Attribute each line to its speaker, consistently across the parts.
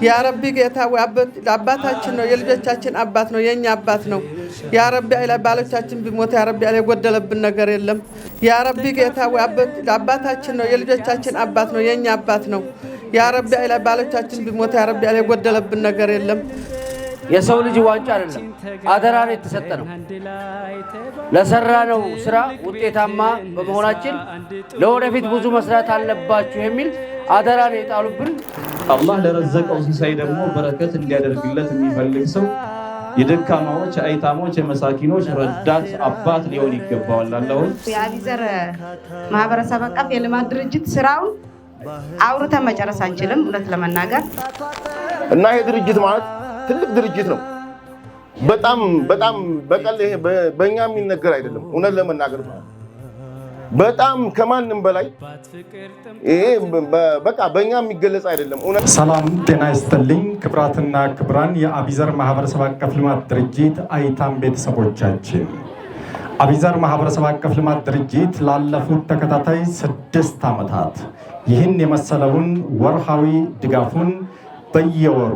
Speaker 1: ያ ረቢ ጌታ አባታችን ነው የልጆቻችን አባት ነው የኛ አባት ነው ያ ረቢ አይላ ባሎቻችን ቢሞት ያ ረቢ አይላ የጎደለብን ነገር የለም ያ ረቢ ጌታ አባታችን ነው የልጆቻችን አባት ነው የኛ አባት ነው ያ ረቢ አይላ ባሎቻችን ቢሞት ያ ረቢ አይላ የጎደለብን ነገር የለም
Speaker 2: የሰው ልጅ ዋንጫ አይደለም አደራ ነው የተሰጠነው ለሰራነው ስራ ውጤታማ በመሆናችን ለወደፊት ብዙ መስራት አለባችሁ የሚል አደራ ነው የጣሉብን
Speaker 3: አላህ ለረዘቀው ሲሳይ ደግሞ በረከት እንዲያደርግለት የሚፈልግ ሰው የደካማዎች አይታሞች የመሳኪኖች ረዳት አባት ሊሆን ይገባዋል አላህ
Speaker 4: የአቢዘር ማህበረሰብ አቀፍ የልማት ድርጅት ስራውን አውርተን መጨረስ አንችልም እውነት ለመናገር
Speaker 5: እና ይሄ ድርጅት ማለት ትልቅ ድርጅት ነው በጣም በቀል በእኛ የሚነገር አይደለም እውነት ለመናገር በጣም ከማንም በላይ ይሄ በቃ በእኛ የሚገለጽ አይደለም
Speaker 6: ሰላም ጤና ይስጥልኝ ክብራትና ክብራን የአቢዘር ማህበረሰብ አቀፍ ልማት ድርጅት አይታም ቤተሰቦቻችን አቢዘር ማህበረሰብ አቀፍ ልማት ድርጅት ላለፉት ተከታታይ 6 ዓመታት ይህን የመሰለውን ወርሃዊ ድጋፉን በየወሩ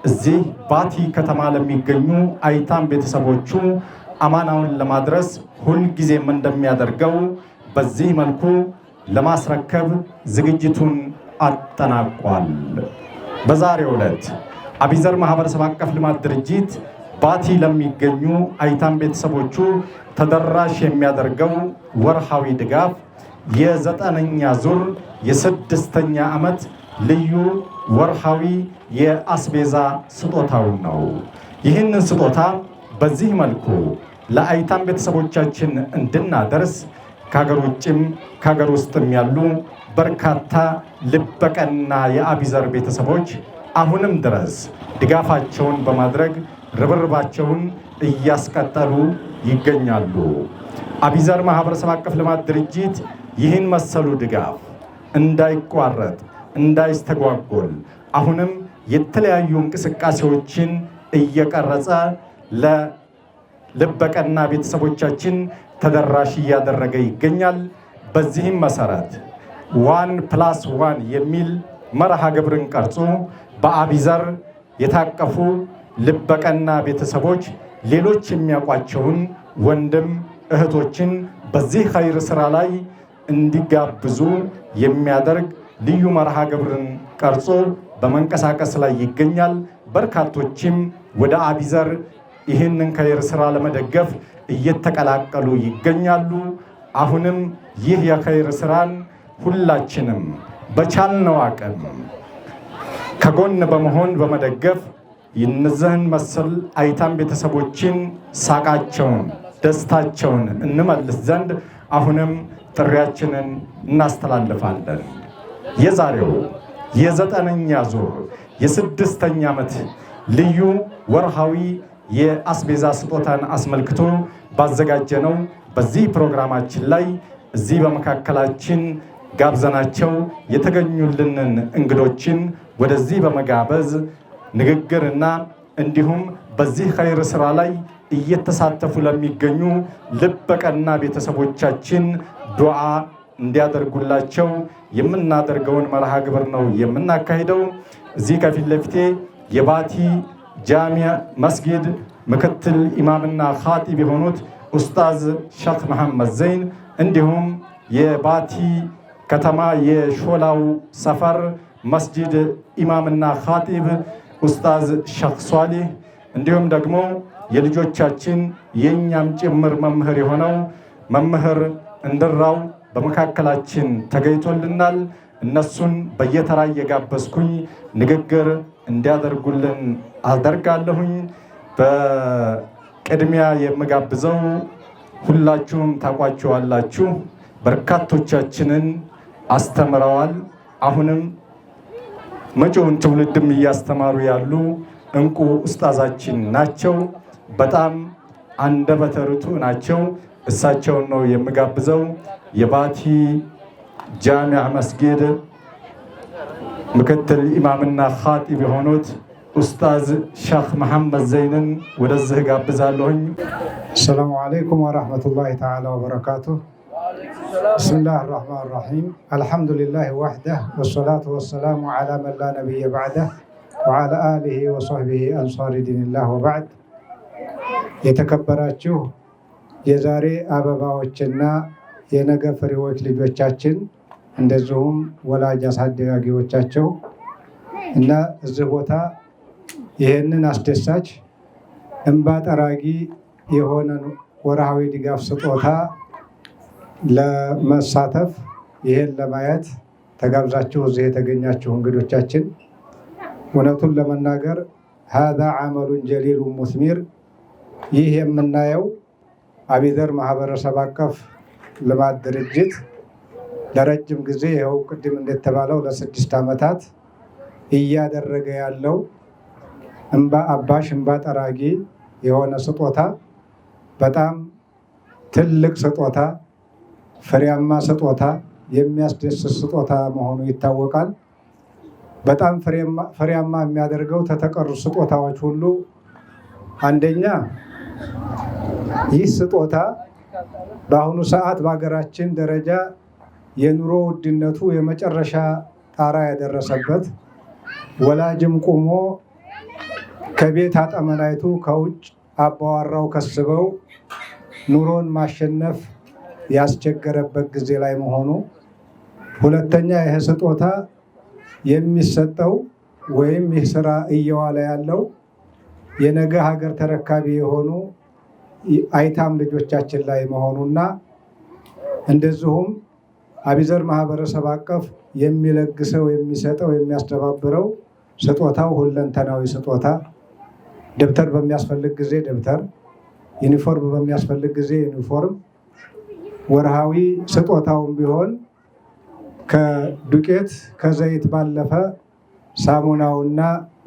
Speaker 6: እዚህ ባቲ ከተማ ለሚገኙ አይታም ቤተሰቦቹ አማናውን ለማድረስ ሁል ጊዜም እንደሚያደርገው በዚህ መልኩ ለማስረከብ ዝግጅቱን አጠናቋል። በዛሬው ዕለት አቢዘር ማህበረሰብ አቀፍ ልማት ድርጅት ባቲ ለሚገኙ አይታም ቤተሰቦቹ ተደራሽ የሚያደርገው ወርሃዊ ድጋፍ የ9ኛ ዙር የ6ኛ ዓመት ልዩ ወርሃዊ የአስቤዛ ስጦታው ነው። ይህንን ስጦታ በዚህ መልኩ ለአይታም ቤተሰቦቻችን እንድናደርስ ከሀገር ውጭም ከሀገር ውስጥም ያሉ በርካታ ልበቀና የአቢዘር ቤተሰቦች አሁንም ድረስ ድጋፋቸውን በማድረግ ርብርባቸውን እያስቀጠሉ ይገኛሉ። አቢዘር ማህበረሰብ አቀፍ ልማት ድርጅት ይህን መሰሉ ድጋፍ እንዳይቋረጥ እንዳይስተጓጎል አሁንም የተለያዩ እንቅስቃሴዎችን እየቀረጸ ለልበቀና ቤተሰቦቻችን ተደራሽ እያደረገ ይገኛል። በዚህም መሰረት 1+1 የሚል መርሃ ግብርን ቀርጾ በአቢዘር የታቀፉ ልበቀና ቤተሰቦች ሌሎች የሚያውቋቸውን ወንድም እህቶችን በዚህ ኸይር ስራ ላይ እንዲጋብዙ የሚያደርግ ልዩ መርሃ ግብርን ቀርጾ በመንቀሳቀስ ላይ ይገኛል። በርካቶችም ወደ አቢዘር ይህንን ኸይር ስራ ለመደገፍ እየተቀላቀሉ ይገኛሉ። አሁንም ይህ የኸይር ስራን ሁላችንም በቻልነው አቅም ከጎን በመሆን በመደገፍ እነዚህን መሰል አይታም ቤተሰቦችን ሳቃቸውን ደስታቸውን እንመልስ ዘንድ አሁንም ጥሪያችንን እናስተላልፋለን። የዛሬው የ9ኛ ዙር የ6ኛ ዓመት ልዩ ወርሃዊ የአስቤዛ ስጦታን አስመልክቶ ባዘጋጀነው በዚህ ፕሮግራማችን ላይ እዚህ በመካከላችን ጋብዘናቸው የተገኙልንን እንግዶችን ወደዚህ በመጋበዝ ንግግርና እንዲሁም በዚህ ኸይር ስራ ላይ እየተሳተፉ ለሚገኙ ልበቀና ቤተሰቦቻችን ዱዓ እንዲያደርጉላቸው የምናደርገውን መርሃ ግብር ነው የምናካሂደው። እዚህ ከፊት ለፊቴ የባቲ ጃሚዕ መስጊድ ምክትል ኢማምና ኻጢብ የሆኑት ኡስታዝ ሼክ መሐመድ ዘይን እንዲሁም የባቲ ከተማ የሾላው ሰፈር መስጂድ ኢማምና ኻጢብ ኡስታዝ ሼክ ሷሊህ እንዲሁም ደግሞ የልጆቻችን የኛም ጭምር መምህር የሆነው መምህር እንድራው በመካከላችን ተገኝቶልናል። እነሱን በየተራ እየጋበዝኩኝ ንግግር እንዲያደርጉልን አደርጋለሁኝ። በቅድሚያ የምጋብዘው ሁላችሁም ታውቋቸዋላችሁ፣ በርካቶቻችንን አስተምረዋል። አሁንም መጪውን ትውልድም እያስተማሩ ያሉ እንቁ ኡስታዛችን ናቸው። በጣም አንደበተ ርቱዕ ናቸው። እሳቸውን ነው የምጋብዘው። የባቲ ጃሚዕ መስጊድ ምክትል ኢማምና ኻጢብ የሆኑት ኡስታዝ ሼክ መሐመድ ዘይንን ወደዚህ ጋብዛለሁኝ።
Speaker 7: السلام عليكم ورحمة الله تعالى وبركاته. بسم الله الرحمن الرحيم. الحمد لله وحده والصلاة والسلام على من لا نبي بعده. وعلى آله وصحبه أنصار دين الله وبعد የተከበራችሁ የዛሬ አበባዎችና የነገ ፍሬዎች ልጆቻችን እንደዚሁም ወላጅ አሳዳጊዎቻቸው እና እዚህ ቦታ ይህንን አስደሳች እንባ ጠራጊ የሆነ ወርሃዊ ድጋፍ ስጦታ ለመሳተፍ ይህን ለማየት ተጋብዛችሁ እዚህ የተገኛችሁ እንግዶቻችን እውነቱን ለመናገር هذا عمل جليل مثمر ይህ የምናየው አቢዘር ማህበረሰብ አቀፍ ልማት ድርጅት ለረጅም ጊዜ ይኸው ቅድም እንደተባለው ለ6 ዓመታት እያደረገ ያለው እንባ አባሽ እንባ ጠራጊ የሆነ ስጦታ በጣም ትልቅ ስጦታ፣ ፍሬያማ ስጦታ፣ የሚያስደስት ስጦታ መሆኑ ይታወቃል። በጣም ፍሬያማ የሚያደርገው ተተቀሩ ስጦታዎች ሁሉ አንደኛ ይህ ስጦታ በአሁኑ ሰዓት በሀገራችን ደረጃ የኑሮ ውድነቱ የመጨረሻ ጣራ ያደረሰበት ወላጅም ቁሞ ከቤት አጠመናይቱ ከውጭ አባዋራው ከስበው ኑሮን ማሸነፍ ያስቸገረበት ጊዜ ላይ መሆኑ፣ ሁለተኛ ይህ ስጦታ የሚሰጠው ወይም ይህ ስራ እየዋለ ያለው የነገ ሀገር ተረካቢ የሆኑ አይታም ልጆቻችን ላይ መሆኑና እንደዚሁም አቢዘር ማህበረሰብ አቀፍ የሚለግሰው የሚሰጠው የሚያስተባብረው ስጦታው ሁለንተናዊ ስጦታ፣ ደብተር በሚያስፈልግ ጊዜ ደብተር፣ ዩኒፎርም በሚያስፈልግ ጊዜ ዩኒፎርም፣ ወርሃዊ ስጦታውም ቢሆን ከዱቄት ከዘይት ባለፈ ሳሙናውና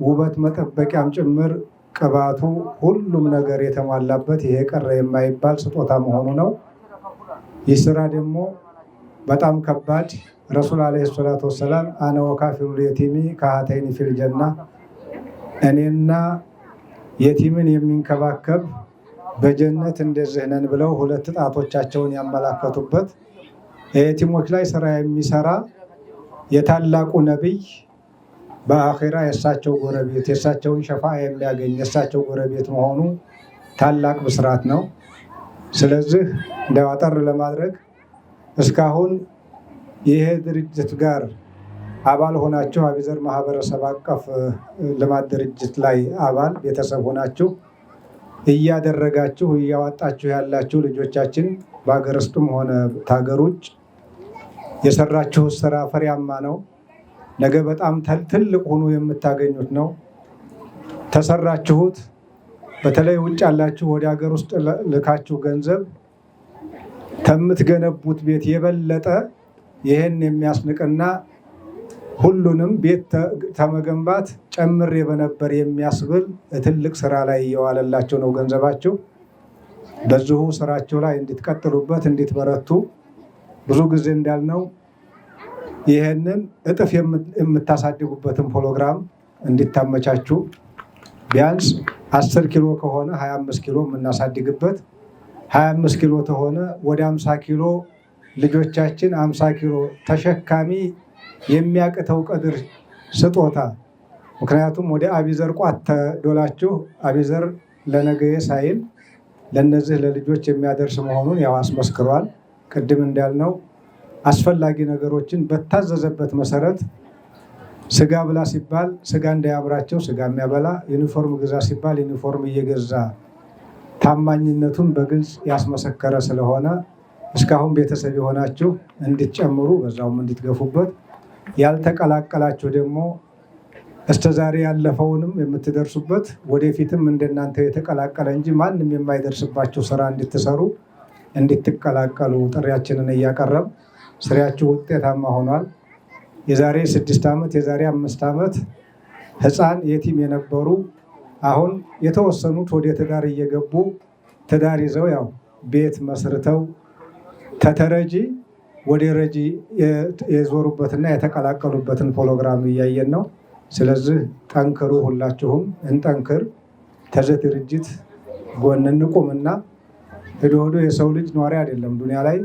Speaker 7: ውበት መጠበቂያም ጭምር ቅባቱ ሁሉም ነገር የተሟላበት ይሄ ቀረ የማይባል ስጦታ መሆኑ ነው። ይህ ስራ ደግሞ በጣም ከባድ ረሱል አለይሂ ሰላቱ ወሰላም አነ ወካፊሉል የቲሚ ከሃተይኒ ፊል ጀና እኔና የቲምን የሚንከባከብ በጀነት እንደዚህ ነን ብለው ሁለት ጣቶቻቸውን ያመላከቱበት የቲሞች ላይ ስራ የሚሰራ የታላቁ ነብይ በአኺራ የእሳቸው ጎረቤት የእሳቸውን ሸፋ የሚያገኝ የእሳቸው ጎረቤት መሆኑ ታላቅ ብስራት ነው። ስለዚህ እንደው አጠር ለማድረግ እስካሁን ይሄ ድርጅት ጋር አባል ሆናችሁ አቢዘር ማህበረሰብ አቀፍ ልማት ድርጅት ላይ አባል ቤተሰብ ሆናችሁ እያደረጋችሁ እያወጣችሁ ያላችሁ ልጆቻችን በሀገር ውስጥም ሆነ ታገር ውጭ የሰራችሁ ስራ ፍሬያማ ነው። ነገ በጣም ትልቅ ሆኖ የምታገኙት ነው። ተሰራችሁት በተለይ ውጭ ያላችሁ ወደ ሀገር ውስጥ ልካችሁ ገንዘብ ከምትገነቡት ቤት የበለጠ ይህን የሚያስንቅና ሁሉንም ቤት ተመገንባት ጨምሬ በነበር የሚያስብል ትልቅ ስራ ላይ እየዋለላችሁ ነው ገንዘባችሁ። በዚሁ ስራችሁ ላይ እንድትቀጥሉበት እንድትበረቱ ብዙ ጊዜ እንዳልነው ይህንን እጥፍ የምታሳድጉበትን ፕሮግራም እንድታመቻችሁ ቢያንስ 10 ኪሎ ከሆነ 25 ኪሎ የምናሳድግበት 25 ኪሎ ከሆነ ወደ 50 ኪሎ ልጆቻችን 50 ኪሎ ተሸካሚ የሚያቅተው ቀድር ስጦታ። ምክንያቱም ወደ አቢዘር ቋት ተዶላችሁ አቢዘር ለነገዬ ሳይል ለነዚህ ለልጆች የሚያደርስ መሆኑን ያው አስመስክሯል። ቅድም እንዳልነው አስፈላጊ ነገሮችን በታዘዘበት መሰረት ስጋ ብላ ሲባል ስጋ እንዳያምራቸው ስጋ የሚያበላ፣ ዩኒፎርም ግዛ ሲባል ዩኒፎርም እየገዛ ታማኝነቱን በግልጽ ያስመሰከረ ስለሆነ እስካሁን ቤተሰብ የሆናችሁ እንድትጨምሩ በዛውም እንድትገፉበት፣ ያልተቀላቀላችሁ ደግሞ እስተዛሬ ያለፈውንም የምትደርሱበት ወደፊትም እንደናንተ የተቀላቀለ እንጂ ማንም የማይደርስባችሁ ስራ እንድትሰሩ እንድትቀላቀሉ ጥሪያችንን እያቀረብ ስራችሁ ውጤታማ ሆኗል። የዛሬ 6 ዓመት የዛሬ 5 ዓመት ህፃን የቲም የነበሩ አሁን የተወሰኑት ወደ ትዳር እየገቡ ትዳር ይዘው ያው ቤት መስርተው ተተረጂ ወደ ረጂ የዞሩበትና የተቀላቀሉበትን ፕሮግራም እያየን ነው። ስለዚህ ጠንክሩ፣ ሁላችሁም እንጠንክር፣ ተዘት ድርጅት ጎን እንቁምና ሄዶ የሰው ልጅ ኗሪ አይደለም ዱንያ ላይ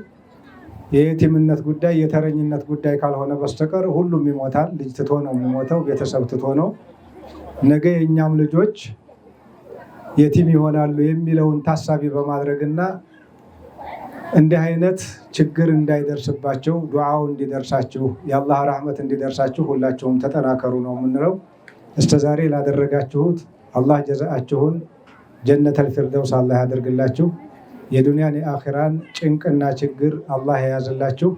Speaker 7: የየቲምነት ጉዳይ የተረኝነት ጉዳይ ካልሆነ በስተቀር ሁሉም ይሞታል። ልጅ ትቶ ነው የሚሞተው፣ ቤተሰብ ትቶ ነው። ነገ የእኛም ልጆች የቲም ይሆናሉ የሚለውን ታሳቢ በማድረግና እንዲህ አይነት ችግር እንዳይደርስባቸው ዱዓው እንዲደርሳችሁ የአላህ ረህመት እንዲደርሳችሁ ሁላችሁም ተጠናከሩ ነው የምንለው። እስከዛሬ ላደረጋችሁት አላህ ጀዛአችሁን ጀነተል ፊርደውስ አላህ ያደርግላችሁ። የዱንያን የአኺራን ጭንቅና ችግር አላህ የያዝላችሁ።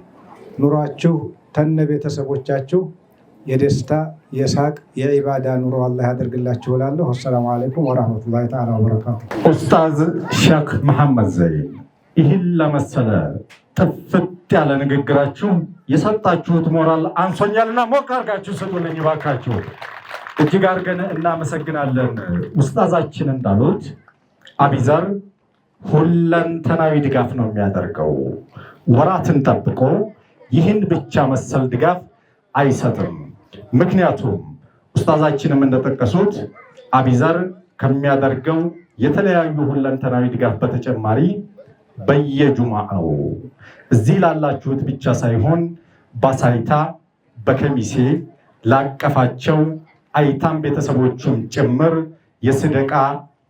Speaker 7: ኑሯችሁ ተነ ቤተሰቦቻችሁ የደስታ የሳቅ የዒባዳ ኑሮ አላህ ያደርግላችሁ እላለሁ። አሰላሙ አለይኩም ወራህመቱላሂ ተዓላ ወበረካቱ።
Speaker 6: ኡስታዝ ሼክ መሐመድ ዘይን ይህን ለመሰለ ጥፍት ያለ ንግግራችሁ የሰጣችሁት ሞራል አንሶኛልና ሞቅ አድርጋችሁ ስጡልኝ እባካችሁ። እጅግ አድርገን እናመሰግናለን። ኡስታዛችን እንዳሉት አቢዘር ሁለንተናዊ ድጋፍ ነው የሚያደርገው። ወራትን ጠብቆ ይህን ብቻ መሰል ድጋፍ አይሰጥም። ምክንያቱም ኡስታዛችንም እንደጠቀሱት አቢዘር ከሚያደርገው የተለያዩ ሁለንተናዊ ድጋፍ በተጨማሪ በየጁማዓው እዚህ ላላችሁት ብቻ ሳይሆን ባሳይታ በከሚሴ ላቀፋቸው አይታም ቤተሰቦቹም ጭምር የስደቃ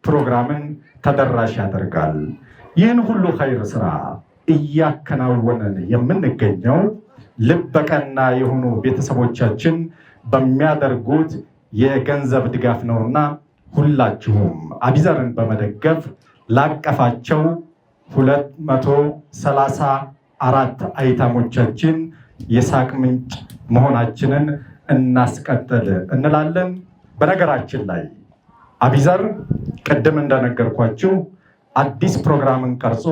Speaker 6: ፕሮግራምን ተደራሽ ያደርጋል። ይህን ሁሉ ኸይር ስራ እያከናወነን የምንገኘው ልበቀና የሆኑ ቤተሰቦቻችን በሚያደርጉት የገንዘብ ድጋፍ ነውና ሁላችሁም አቢዘርን በመደገፍ ላቀፋቸው 234 አይታሞቻችን የሳቅ ምንጭ መሆናችንን እናስቀጥል እንላለን። በነገራችን ላይ አቢዘር ቅድም እንደነገርኳችሁ አዲስ ፕሮግራምን ቀርጾ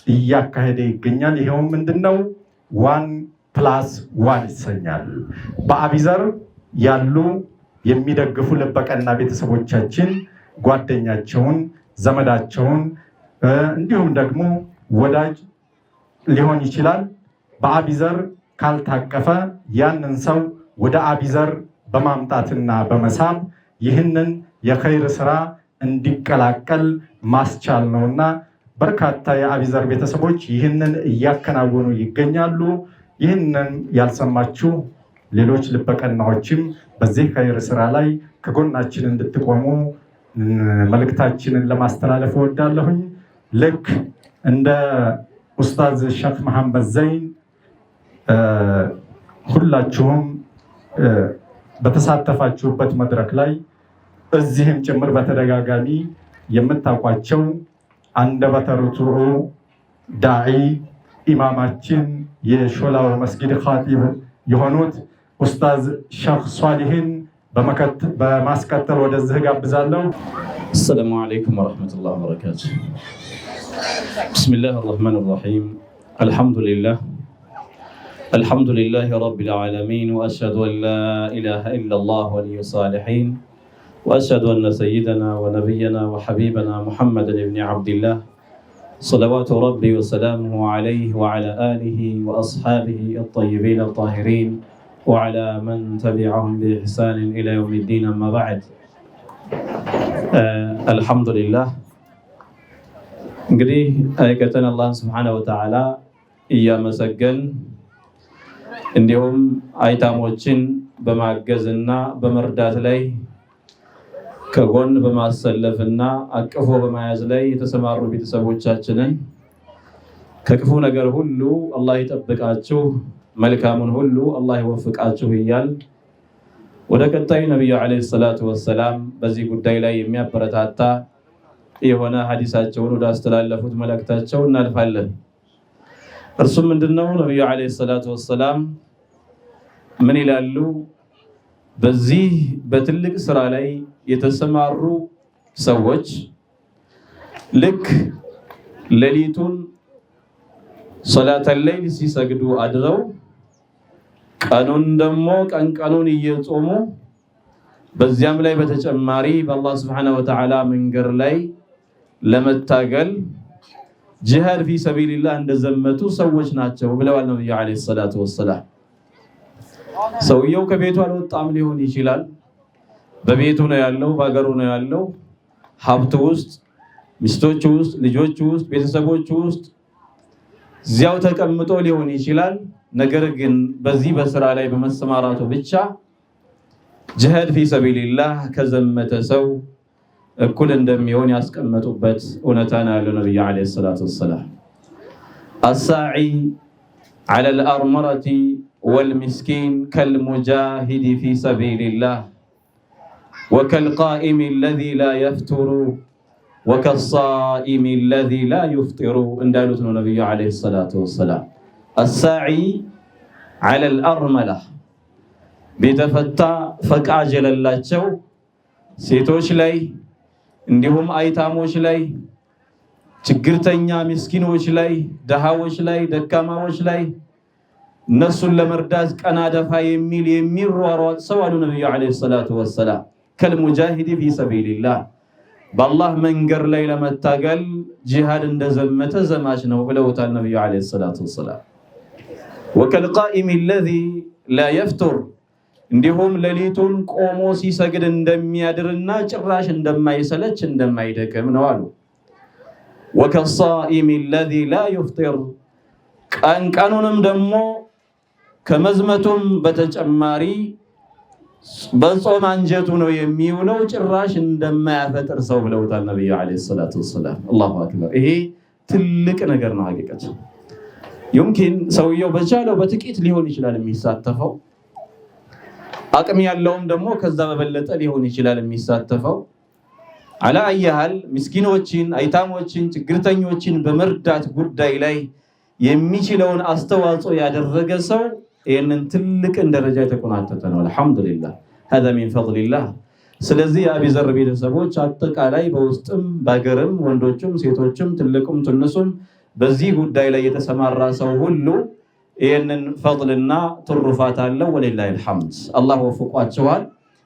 Speaker 6: እያካሄደ ይገኛል። ይሄውም ምንድነው? 1+1 ይሰኛል። በአቢዘር ያሉ የሚደግፉ ልበቀና ቤተሰቦቻችን ጓደኛቸውን፣ ዘመዳቸውን እንዲሁም ደግሞ ወዳጅ ሊሆን ይችላል። በአቢዘር ካልታቀፈ ያንን ሰው ወደ አቢዘር በማምጣትና በመሳብ ይህንን የኸይር ስራ እንዲቀላቀል ማስቻል ነውና በርካታ የአቢዘር ቤተሰቦች ይህንን እያከናወኑ ይገኛሉ። ይህንን ያልሰማችሁ ሌሎች ልበቀናዎችም በዚህ ኸይር ስራ ላይ ከጎናችን እንድትቆሙ መልእክታችንን ለማስተላለፍ እወዳለሁኝ። ልክ እንደ ኡስታዝ ሼክ መሐመድ ዘይን ሁላችሁም በተሳተፋችሁበት መድረክ ላይ እዚህም ጭምር በተደጋጋሚ የምታውቋቸው አንደበተ ርቱዕ ዳዒ ኢማማችን የሾላው መስጊድ ኻጢብ የሆኑት ኡስታዝ ሼክ ሷሊህን በማስቀጠል ወደዚህ ጋብዛለሁ።
Speaker 8: السلام عليكم ورحمة الله وبركاته. بسم الله الرحمن الرحيم. الحمد لله رب العالمين، وأشهد أن لا إله إلا الله ولي الصالحين، وأشهد أن سيدنا ونبينا وحبيبنا محمد بن عبد الله صلوات ربي وسلامه عليه وعلى آله وأصحابه الطيبين الطاهرين وعلى من تبعهم بإحسان إلى يوم الدين. أما بعد، الحمد لله. እንግዲህ አይቀተን አላህ Subhanahu Wa Ta'ala እያመሰገን እንዲሁም አይታሞችን በማገዝና በመርዳት ላይ ከጎን በማሰለፍና አቅፎ በመያዝ ላይ የተሰማሩ ቤተሰቦቻችንን ከክፉ ነገር ሁሉ አላህ ይጠብቃችሁ፣ መልካሙን ሁሉ አላህ ይወፍቃችሁ እያል ወደ ቀጣዩ ነብዩ አለይሂ ሰላቱ ወሰላም በዚህ ጉዳይ ላይ የሚያበረታታ የሆነ ሐዲሳቸውን ወደ አስተላለፉት መልእክታቸው እናልፋለን። እርሱም ምንድነው? ነብዩ አለይሂ ሰላቱ ወሰላም ምን ይላሉ? በዚህ በትልቅ ስራ ላይ የተሰማሩ ሰዎች ልክ ሌሊቱን ሶላተል ለይል ሲሰግዱ አድረው ቀኑን ደግሞ ቀኑን እየጾሙ በዚያም ላይ በተጨማሪ በአላህ Subhanahu Wa Ta'ala መንገድ ላይ ለመታገል ጂሃድ ፊ ሰቢልላህ እንደዘመቱ ሰዎች ናቸው ብለዋል ነብዩ አለይሂ ሰላቱ ወሰላም። ሰውየው ከቤቱ አልወጣም ሊሆን ይችላል። በቤቱ ነው ያለው፣ በአገሩ ነው ያለው፣ ሀብቱ ውስጥ፣ ሚስቶቹ ውስጥ፣ ልጆቹ ውስጥ፣ ቤተሰቦቹ ውስጥ እዚያው ተቀምጦ ሊሆን ይችላል። ነገር ግን በዚህ በስራ ላይ በመሰማራቱ ብቻ ጅሃድ ፊ ሰቢልላህ ከዘመተ ሰው እኩል እንደሚሆን ያስቀመጡበት እውነታን ያለው ነብዩ አለይሂ ሰላቱ ወሰላም አሳዒ على الأرمرة والمسكين كالمجاهد في سبيل الله وكالقائم الذي لا يفتر وكالصائم الذي لا يفطر اندالوت النبي عليه الصلاة والسلام الساعي على الأرملة بتفتى فكاجل اللاتشو سيتوش لي عندهم أيتاموش لي ችግርተኛ ምስኪኖች ላይ ደሃዎች ላይ ደካማዎች ላይ እነሱን ለመርዳት ቀና ደፋ የሚሯሯጥ ሰው አሉ ነብዩ አለይሂ ሰላቱ ወሰላም ከልሙጃሂድ ፊ ሰቢልላህ በአላህ መንገድ ላይ ለመታገል ጂሃድ እንደዘመተ ዘማች ነው ብለውታል ነብዩ አለይሂ ሰላቱ ወሰላም ወከልቃኢም الذي لا يفتر እንዲሁም ሌሊቱን ቆሞ ሲሰግድ እንደሚያድርና ጭራሽ እንደማይሰለች እንደማይደክም ነው አሉ وكالصائم الذي لا يفطر ቀኑንም ደግሞ ከመዝመቱም በተጨማሪ በጾም አንጀቱ ነው የሚውለው ጭራሽ እንደማያፈጥር ሰው ብለውታል ነብዩ አለይሂ ሰላቱ ወሰላም አላሁ አክበር ይሄ ትልቅ ነገር ነው ሐቂቀት يمكن ሰውየው በቻለው በጥቂት ሊሆን ይችላል የሚሳተፈው አቅም ያለውም ደግሞ ከዛ በበለጠ ሊሆን ይችላል የሚሳተፈው على أي حال مسكينوችን አይታሞችን ችግርተኞችን በመርዳት ጉዳይ ላይ የሚችለውን አስተዋጽኦ ያደረገ ሰው ይሄንን ትልቅ ደረጃ የተቆናጠጠ ነው አልহামዱሊላህ هذا من فضل الله ስለዚህ አቢ ዘር ቤተሰቦች አጠቃላይ በውስጥም ባገርም ወንዶችም ሴቶችም ትልቁም ትንሱም በዚህ ጉዳይ ላይ የተሰማራ ሰው ሁሉ ይሄንን ፈضልና ትሩፋት አለው ወለላሂ الحمد አላህ ወፍቋቸዋል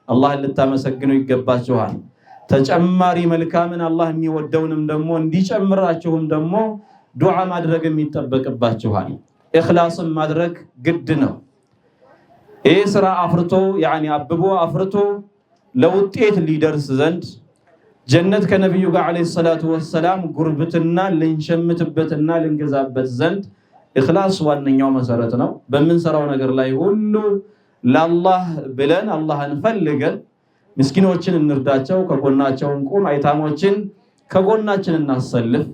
Speaker 8: አላህን ልታመሰግኑ ይገባቸዋል ተጨማሪ መልካምን አላህ የሚወደውንም ደግሞ እንዲጨምራቸውም ደግሞ ዱዓ ማድረግ የሚጠበቅባቸዋል ኢኽላስን ማድረግ ግድ ነው ይሄ ስራ አፍርቶ ያኒ አብቦ አፍርቶ ለውጤት ሊደርስ ዘንድ ጀነት ከነብዩ ጋር አለይሂ ሰላቱ ወሰላም ጉርብትና ልንሸምትበትና ልንገዛበት ዘንድ ኢኽላስ ዋነኛው መሰረት ነው በመንሰራው ነገር ላይ ሁሉ ለአላህ ብለን አላህን ፈልገን ምስኪኖችን እንርዳቸው ከጎናቸው እንቆም አይታሞችን ከጎናችን እናሰልፍ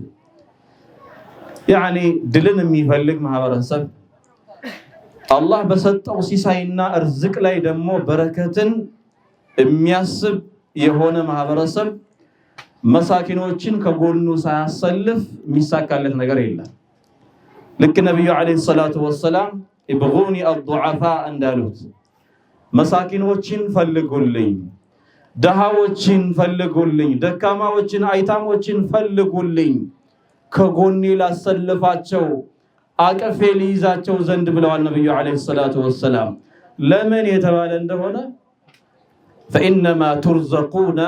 Speaker 8: يعني ድልን የሚፈልግ ማህበረሰብ አላህ በሰጠው ሲሳይና እርዝቅ ላይ ደግሞ በረከትን የሚያስብ የሆነ ማህበረሰብ መሳኪኖችን ከጎኑ ሳያሰልፍ የሚሳካለት ነገር የለም ልክ ነብዩ አለይሂ ሰላቱ ወሰላም ኢብጉኒ الضعفاء እንዳሉት መሳኪኖችን ፈልጉልኝ ደሃዎችን ፈልጉልኝ ደካማዎችን አይታሞችን ፈልጉልኝ ከጎኔ ላሰልፋቸው አቀፌ ሊይዛቸው ዘንድ ብለዋል ነብዩ አለይሂ ሰላቱ ወሰላም ለምን የተባለ እንደሆነ فإنما ترزقون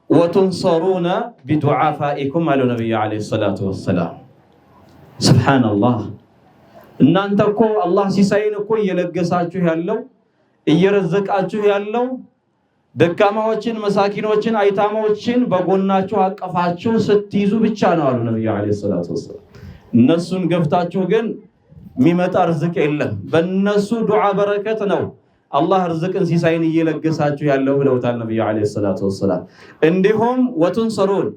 Speaker 8: وتنصرون بدعافائكم على النبي عليه الصلاة والسلام سبحان الله እናንተ እኮ አላህ ሲሳይን እኮ እየለገሳችሁ ያለው እየረዘቃችሁ ያለው ደካማዎችን መሳኪኖችን አይታሞችን በጎናችሁ አቀፋችሁ ስትይዙ ብቻ ነው አሉ ነብዩ አለይሂ ሰላቱ ወሰለም እነሱን ገፍታችሁ ግን የሚመጣ ርዝቅ የለም በእነሱ ዱዓ በረከት ነው አላህ ርዝቅን ሲሳይን እየለገሳችሁ ያለው ብለውታል ነብዩ አለይሂ ሰላቱ ወሰለም እንዲሁም ወቱንሰሩን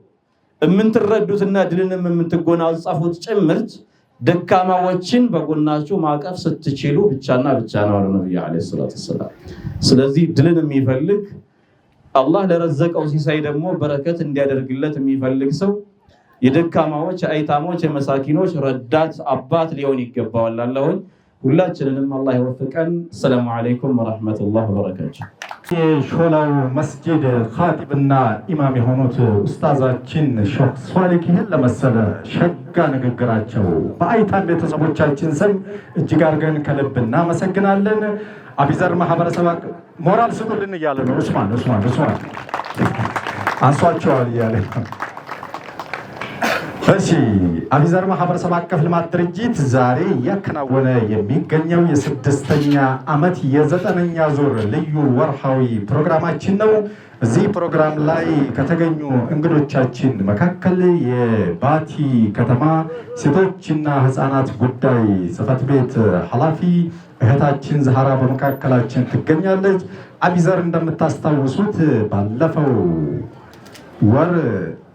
Speaker 8: እምንትረዱትና ድልንም የምትጎናጸፉት ጭምርት ደካማዎችን በጎናችሁ ማቀፍ ስትችሉ ብቻና ብቻ ነው አሉ ነብዩ አለይሂ ሰላቱ ወሰለም ስለዚህ ድልን የሚፈልግ አላህ ለረዘቀው ሲሳይ ደግሞ በረከት እንዲያደርግለት የሚፈልግ ሰው የደካማዎች አይታሞች የመሳኪኖች ረዳት አባት ሊሆን ይገባዋል አላህ ሁላችንንም አላህ ይወፍቀን ሰላም አለይኩም ወራህመቱላሂ ወበረካቱ
Speaker 6: የሾላው መስጂድ ኻጢብና ኢማም የሆኑት ኡስታዛችን ሼክ ሷሊህ ይህን ለመሰለ ሸጋ ንግግራቸው በአይታም ቤተሰቦቻችን ስም እጅግ አድርገን ከልብ እናመሰግናለን አቢዘር ማህበረሰብ ሞራል ስጡልን እያለ ነው ኡስማን አንሷቸዋል እያለ እሺ አቢዘር ማህበረሰብ አቀፍ ልማት ድርጅት ዛሬ ያከናወነ የሚገኘው የ6ኛ ዓመት የ9ኛ ዙር ልዩ ወርሃዊ ፕሮግራማችን ነው እዚህ ፕሮግራም ላይ ከተገኙ እንግዶቻችን መካከል የባቲ ከተማ ሴቶችና ህፃናት ጉዳይ ጽሕፈት ቤት ኃላፊ እህታችን ዛህራ በመካከላችን ትገኛለች። አቢዘር እንደምታስታውሱት ባለፈው ወር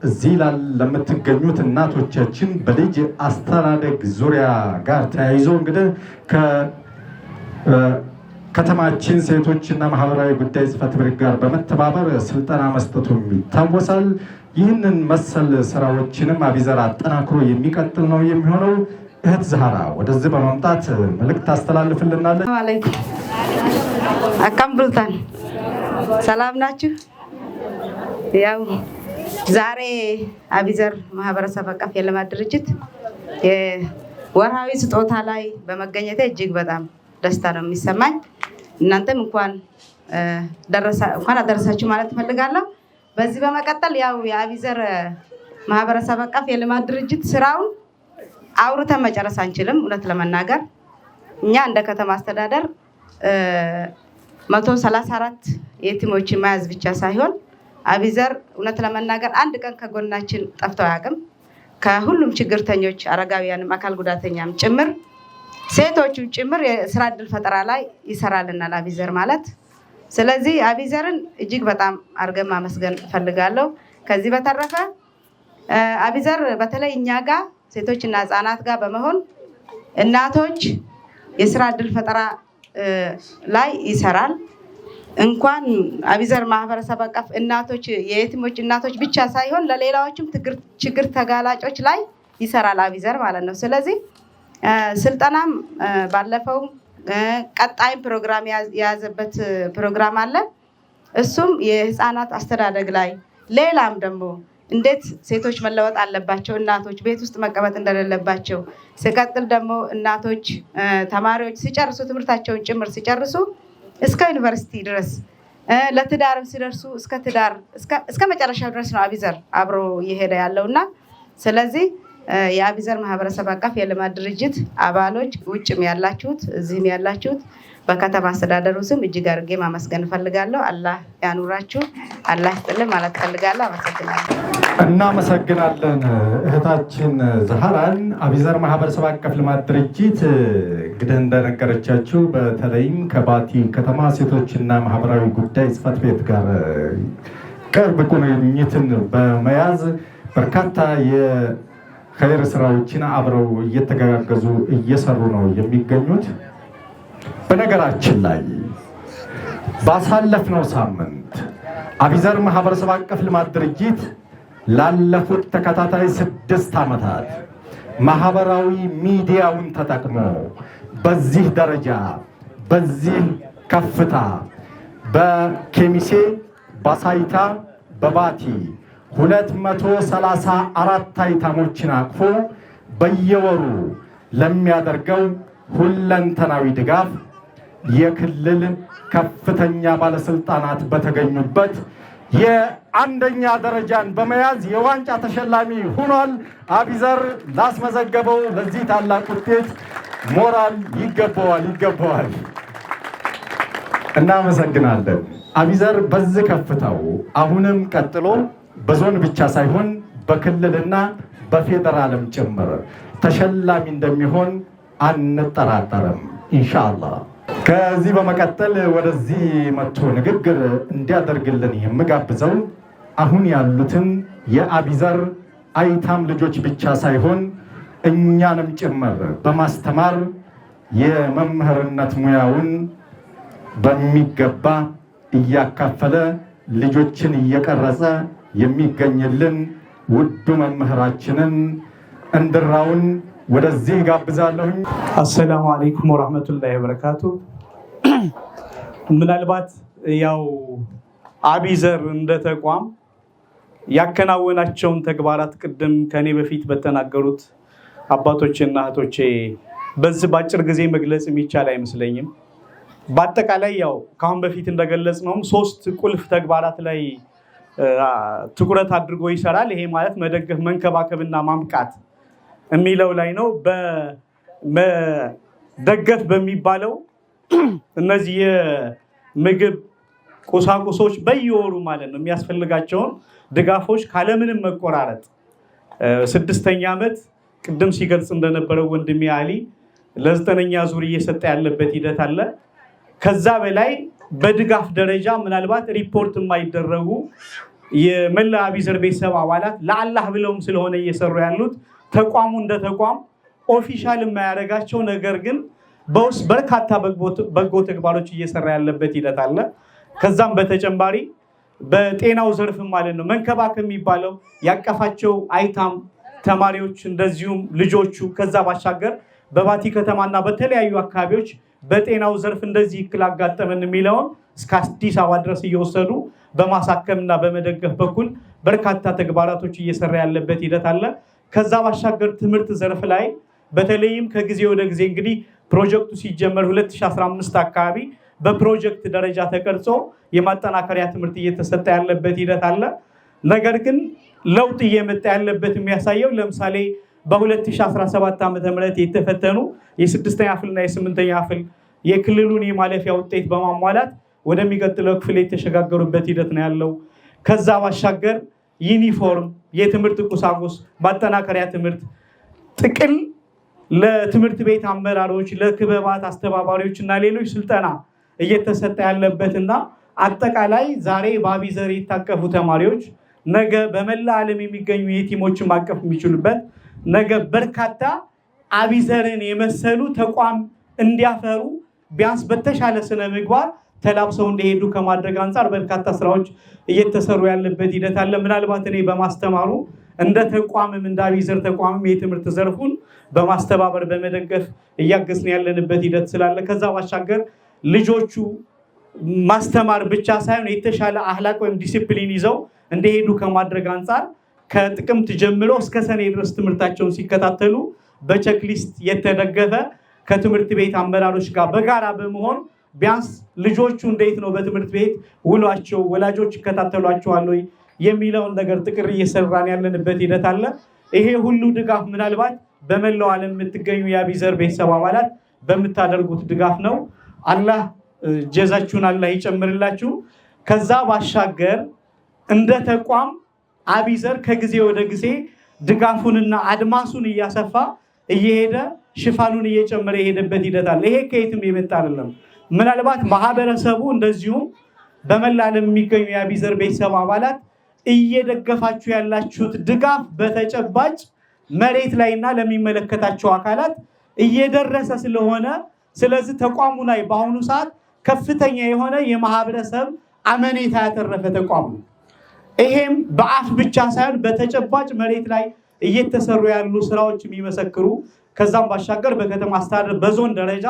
Speaker 6: እዚህ ለምትገኙት እናቶቻችን በልጅ አስተዳደግ ዙሪያ ጋር ተያይዞ እንግዲህ ከተማችን ሴቶችና ማህበራዊ ጉዳይ ጽሕፈት ቤት ጋር በመተባበር ስልጠና መስጠቱም ይታወሳል። ይህንን መሰል ስራዎችንም አቢዘር አጠናክሮ የሚቀጥል ነው የሚሆነው። እህት ዛህራ ወደዚህ በመምጣት መልእክት ታስተላልፍልናለች።
Speaker 4: አለይኩም አካምብልታን ሰላም ናችሁ? ያው ዛሬ አቢዘር ማህበረሰብ አቀፍ የልማት ድርጅት የወርሃዊ ስጦታ ላይ በመገኘቴ እጅግ በጣም ደስታ ነው የሚሰማኝ። እናንተም እንኳን አደረሳችሁ ማለት እፈልጋለሁ። በዚህ በመቀጠል ያው የአቢዘር ማህበረሰብ አቀፍ የልማት ድርጅት ስራውን አውርተን መጨረስ አንችልም። እውነት ለመናገር እኛ እንደ ከተማ አስተዳደር 134 የቲሞችን መያዝ ብቻ ሳይሆን አቢዘር እውነት ለመናገር አንድ ቀን ከጎናችን ጠፍቶ አያውቅም። ከሁሉም ችግርተኞች አረጋውያንም አካል ጉዳተኛም ጭምር ሴቶቹም ጭምር የስራ እድል ፈጠራ ላይ ይሰራልናል አቢዘር ማለት። ስለዚህ አቢዘርን እጅግ በጣም አድርገን ማመስገን እፈልጋለሁ። ከዚህ በተረፈ አቢዘር በተለይ እኛ ጋር ሴቶችና ህፃናት ጋር በመሆን እናቶች የስራ እድል ፈጠራ ላይ ይሰራል። እንኳን አቢዘር ማህበረሰብ አቀፍ እናቶች የየቲሞች እናቶች ብቻ ሳይሆን ለሌላዎችም ችግር ተጋላጮች ላይ ይሰራል አቢዘር ማለት ነው። ስለዚህ ስልጠናም ባለፈው ቀጣይ ፕሮግራም የያዘበት ፕሮግራም አለ። እሱም የህፃናት አስተዳደግ ላይ ሌላም ደግሞ እንዴት ሴቶች መለወጥ አለባቸው፣ እናቶች ቤት ውስጥ መቀመጥ እንደሌለባቸው፣ ሲቀጥል ደግሞ እናቶች ተማሪዎች ሲጨርሱ ትምህርታቸውን ጭምር ሲጨርሱ እስከ ዩኒቨርሲቲ ድረስ ለትዳርም ሲደርሱ እስከ መጨረሻው ድረስ ነው አቢዘር አብሮ እየሄደ ያለውና ስለዚህ የአቢዘር ማህበረሰብ አቀፍ የልማት ድርጅት አባሎች ውጭም ያላችሁት እዚህም ያላችሁት በከተማ አስተዳደሩ ስም እጅግ አድርጌ ማመስገን እፈልጋለሁ። አላህ ያኑራችሁ፣ አላህ ይስጥልን ማለት እፈልጋለሁ። አመሰግናለሁ።
Speaker 6: እናመሰግናለን እህታችን ዛህራን። አቢዘር ማህበረሰብ አቀፍ ልማት ድርጅት እንግዲህ እንደነገረቻችሁ በተለይም ከባቲ ከተማ ሴቶችና ማህበራዊ ጉዳይ ጽሕፈት ቤት ጋር ቅርብ ቁርኝትን በመያዝ በርካታ የኸይር ስራዎችን አብረው እየተጋገዙ እየሰሩ ነው የሚገኙት። በነገራችን ላይ ባሳለፍነው ሳምንት አቢዘር ማህበረሰብ አቀፍ ልማት ድርጅት ላለፉት ተከታታይ 6 ዓመታት ማህበራዊ ሚዲያውን ተጠቅሞ በዚህ ደረጃ በዚህ ከፍታ በኬሚሴ፣ በሳይታ፣ በባቲ 234 አይታሞችን አቅፎ በየወሩ ለሚያደርገው ሁለንተናዊ ድጋፍ የክልል ከፍተኛ ባለስልጣናት በተገኙበት የአንደኛ ደረጃን በመያዝ የዋንጫ ተሸላሚ ሆኗል። አቢዘር ላስመዘገበው ለዚህ ታላቅ ውጤት ሞራል ይገባዋል። እናመሰግናለን። አቢዘር በዚህ ከፍታው አሁንም ቀጥሎ በዞን ብቻ ሳይሆን በክልልና በፌደራልም ጭምር ተሸላሚ እንደሚሆን አንጠራጠርም ኢንሻአላህ። ከዚህ በመቀጠል ወደዚህ መጥቶ ንግግር እንዲያደርግልን የምጋብዘው አሁን ያሉትን የአቢዘር አይታም ልጆች ብቻ ሳይሆን እኛንም ጭምር በማስተማር የመምህርነት ሙያውን በሚገባ እያካፈለ ልጆችን እየቀረጸ የሚገኝልን ውዱ መምህራችንን እንድራውን ወደዚህ ጋብዛለሁኝ።
Speaker 9: አሰላሙ አለይኩም ወራህመቱላሂ ወበረካቱ። ምናልባት ያው አቢዘር እንደ ተቋም ያከናወናቸውን ተግባራት ቅድም ከኔ በፊት በተናገሩት አባቶችና እህቶቼ በዚህ በአጭር ጊዜ መግለጽ የሚቻል አይመስለኝም። በአጠቃላይ ያው ካሁን በፊት እንደገለጽነውም 3 ቁልፍ ተግባራት ላይ ትኩረት አድርጎ ይሰራል። ይሄ ማለት መደገፍ፣ መንከባከብና ማምቃት የሚለው ላይ ነው። በመደገፍ በሚባለው እነዚህ የምግብ ቁሳቁሶች በየወሩ ማለት ነው የሚያስፈልጋቸውን ድጋፎች ካለምንም መቆራረጥ 6ኛ ዓመት ቅድም ሲገልጽ እንደነበረው ወንድሜ አሊ ለ9ኛ ዙር እየሰጠ ያለበት ሂደት አለ። ከዛ በላይ በድጋፍ ደረጃ ምናልባት ሪፖርት የማይደረጉ የመላ አቢዘር ቤተሰብ አባላት ለአላህ ብለውም ስለሆነ እየሰሩ ያሉት ተቋሙ እንደ ተቋም ኦፊሻል የማያደርጋቸው ነገር ግን በውስጥ በርካታ በጎ ተግባሮች እየሰራ ያለበት ሂደት አለ። ከዛም በተጨማሪ በጤናው ዘርፍ ማለት ነው መንከባከብ የሚባለው ያቀፋቸው አይታም ተማሪዎች እንደዚሁም ልጆቹ ከዛ ባሻገር በባቲ ከተማና በተለያዩ አካባቢዎች በጤናው ዘርፍ እንደዚህ እክል አጋጠመን የሚለውን እስከ አዲስ አበባ ድረስ እየወሰዱ በማሳከምና በመደገፍ በኩል በርካታ ተግባራቶች እየሰራ ያለበት ሂደት አለ። ከዛ ባሻገር ትምህርት ዘርፍ ላይ በተለይም ከጊዜ ወደ ጊዜ እንግዲህ ፕሮጀክቱ ሲጀመር 2015 አካባቢ በፕሮጀክት ደረጃ ተቀርጾ የማጠናከሪያ ትምህርት እየተሰጠ ያለበት ሂደት አለ። ነገር ግን ለውጥ እየመጣ ያለበት የሚያሳየው ለምሳሌ በ2017 ዓ.ም የተፈተኑ የ6ኛ ክፍልና የ8ኛ ክፍል የክልሉን የማለፊያ ውጤት በማሟላት ወደሚቀጥለው ክፍል የተሸጋገሩበት ሂደት ነው ያለው። ከዛ ባሻገር ዩኒፎርም፣ የትምህርት ቁሳቁስ፣ ማጠናከሪያ ትምህርት ጥቅል ለትምህርት ቤት አመራሮች፣ ለክበባት አስተባባሪዎች እና ሌሎች ስልጠና እየተሰጠ ያለበትና አጠቃላይ ዛሬ በአቢዘር የታቀፉ ተማሪዎች ነገ በመላ ዓለም የሚገኙ የቲሞችን ማቀፍ የሚችሉበት ነገ በርካታ አቢዘርን የመሰሉ ተቋም እንዲያፈሩ ቢያንስ በተሻለ ስነ ምግባር ተላብሰው እንዲሄዱ ከማድረግ አንጻር በርካታ ስራዎች እየተሰሩ ያለበት ሂደት አለ። ምናልባት እኔ በማስተማሩ እንደ ተቋምም እንደ አቢዘር ተቋምም የትምህርት ዘርፉን በማስተባበር በመደገፍ እያገዝን ያለንበት ሂደት ስላለ ከዛ ባሻገር ልጆቹ ማስተማር ብቻ ሳይሆን የተሻለ አህላቅ ወይም ዲሲፕሊን ይዘው እንዲሄዱ ከማድረግ አንጻር ከጥቅምት ጀምሮ እስከ ሰኔ ድረስ ትምህርታቸውን ሲከታተሉ በቼክሊስት የተደገፈ ከትምህርት ቤት አመራሮች ጋር በጋራ በመሆን ቢያንስ ልጆቹ እንዴት ነው በትምህርት ቤት ውሏቸው፣ ወላጆች ይከታተሏቸዋል ወይ የሚለውን ነገር ጥቅር እየሰራን ያለንበት ሂደት አለ። ይሄ ሁሉ ድጋፍ ምናልባት በመላው ዓለም የምትገኙ የአቢዘር ቤተሰብ አባላት በምታደርጉት ድጋፍ ነው። አላህ ጀዛችሁን አላህ ይጨምርላችሁ። ከዛ ባሻገር እንደ ተቋም አቢዘር ከጊዜ ወደ ጊዜ ድጋፉንና አድማሱን እያሰፋ እየሄደ ሽፋኑን እየጨመረ የሄደበት ሂደት አለ። ይሄ ከየትም የመጣ አይደለም። ምናልባት ማህበረሰቡ እንደዚሁም በመላ ዓለም የሚገኙ የአቢዘር ቤተሰብ አባላት እየደገፋችሁ ያላችሁት ድጋፍ በተጨባጭ መሬት ላይና ለሚመለከታቸው አካላት እየደረሰ ስለሆነ ስለዚህ ተቋሙ ላይ በአሁኑ ሰዓት ከፍተኛ የሆነ የማህበረሰብ አመኔታ ያተረፈ ተቋም ነው። ይሄም በአፍ ብቻ ሳይሆን በተጨባጭ መሬት ላይ እየተሰሩ ያሉ ስራዎች የሚመሰክሩ ከዛም ባሻገር በከተማ አስተዳደር በዞን ደረጃ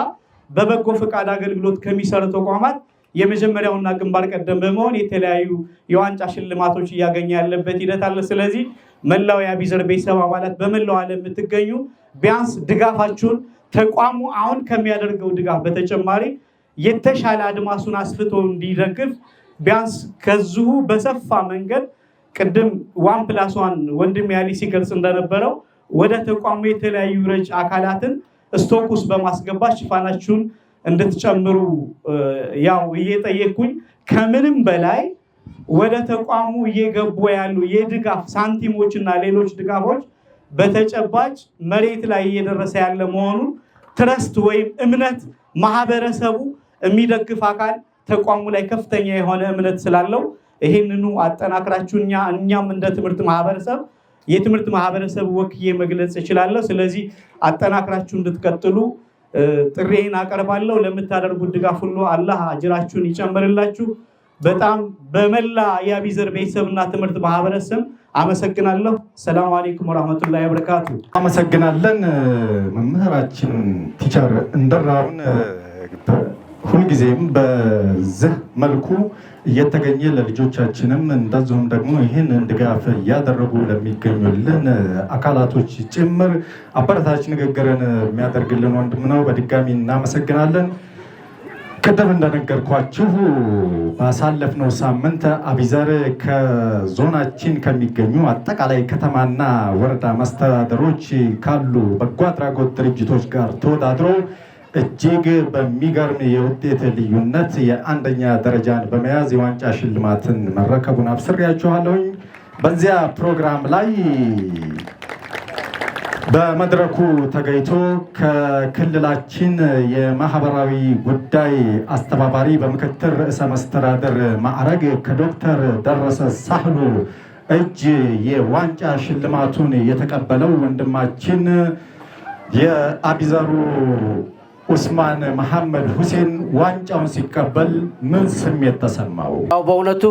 Speaker 9: በበጎ ፈቃድ አገልግሎት ከሚሰሩ ተቋማት የመጀመሪያውና ግንባር ቀደም በመሆን የተለያዩ የዋንጫ ሽልማቶች እያገኘ ያለበት ሂደት አለ። ስለዚህ መላው የአቢዘር ቤተሰብ አባላት በመላው ዓለም የምትገኙ ቢያንስ ድጋፋችሁን ተቋሙ አሁን ከሚያደርገው ድጋፍ በተጨማሪ የተሻለ አድማሱን አስፍቶ እንዲደግፍ ቢያንስ ከዚሁ በሰፋ መንገድ ቅድም 1+1 ወንድም ያሊ ሲገልጽ እንደነበረው ወደ ተቋሙ የተለያዩ ረጅ አካላትን ስቶክ ውስጥ በማስገባት ሽፋናችሁን እንድትጨምሩ ያው እየጠየቅኩኝ ከምንም በላይ ወደ ተቋሙ እየገቡ ያሉ የድጋፍ ሳንቲሞች እና ሌሎች ድጋፎች በተጨባጭ መሬት ላይ እየደረሰ ያለ መሆኑን ትረስት ወይም እምነት ማህበረሰቡ የሚደግፍ አካል ተቋሙ ላይ ከፍተኛ የሆነ እምነት ስላለው ይህንኑ አጠናክራችሁ እኛም እንደ ትምህርት ማህበረሰብ የትምህርት ማህበረሰብ ወክዬ መግለጽ እችላለሁ። ስለዚህ አጠናክራችሁ እንድትቀጥሉ ጥሪዬን አቀርባለሁ። ለምታደርጉት ድጋፍ ሁሉ አላህ አጅራችሁን ይጨምርላችሁ። በጣም በመላ የአቢዘር ቤተሰብና ትምህርት ማህበረሰብ አመሰግናለሁ። ሰላም አለይኩም ወራህመቱላሂ ወበረካቱ።
Speaker 6: አመሰግናለን መምህራችን ቲቸር እንደራውን ሁልጊዜም በዚህ መልኩ እየተገኘ ለልጆቻችንም እንደዚሁም ደግሞ ይህንን ድጋፍ እያደረጉ ለሚገኙልን አካላቶች ጭምር አበረታች ንግግርን የሚያደርግልን ወንድም ነው። በድጋሚ እናመሰግናለን። ቅድም እንደነገርኳችሁ ባሳለፍነው ሳምንት አቢዘር ከዞናችን ከሚገኙ አጠቃላይ ከተማና ወረዳ መስተዳደሮች ካሉ በጎ አድራጎት ድርጅቶች ጋር ተወዳድሮ እጅግ በሚገርም የውጤት ልዩነት የአንደኛ ደረጃን በመያዝ የዋንጫ ሽልማትን መረከቡን አብስሬያችኋለሁኝ። በዚያ ፕሮግራም ላይ በመድረኩ ተገኝቶ ከክልላችን የማህበራዊ ጉዳይ አስተባባሪ በምክትል ርዕሰ መስተዳድር ማዕረግ ከዶክተር ደረሰ ሳህሉ እጅ የዋንጫ ሽልማቱን የተቀበለው ወንድማችን የአቢዘሩ ኡስማን መሐመድ ሁሴን ዋንጫውን ሲቀበል ምን ስሜት ተሰማው?
Speaker 2: በእውነቱ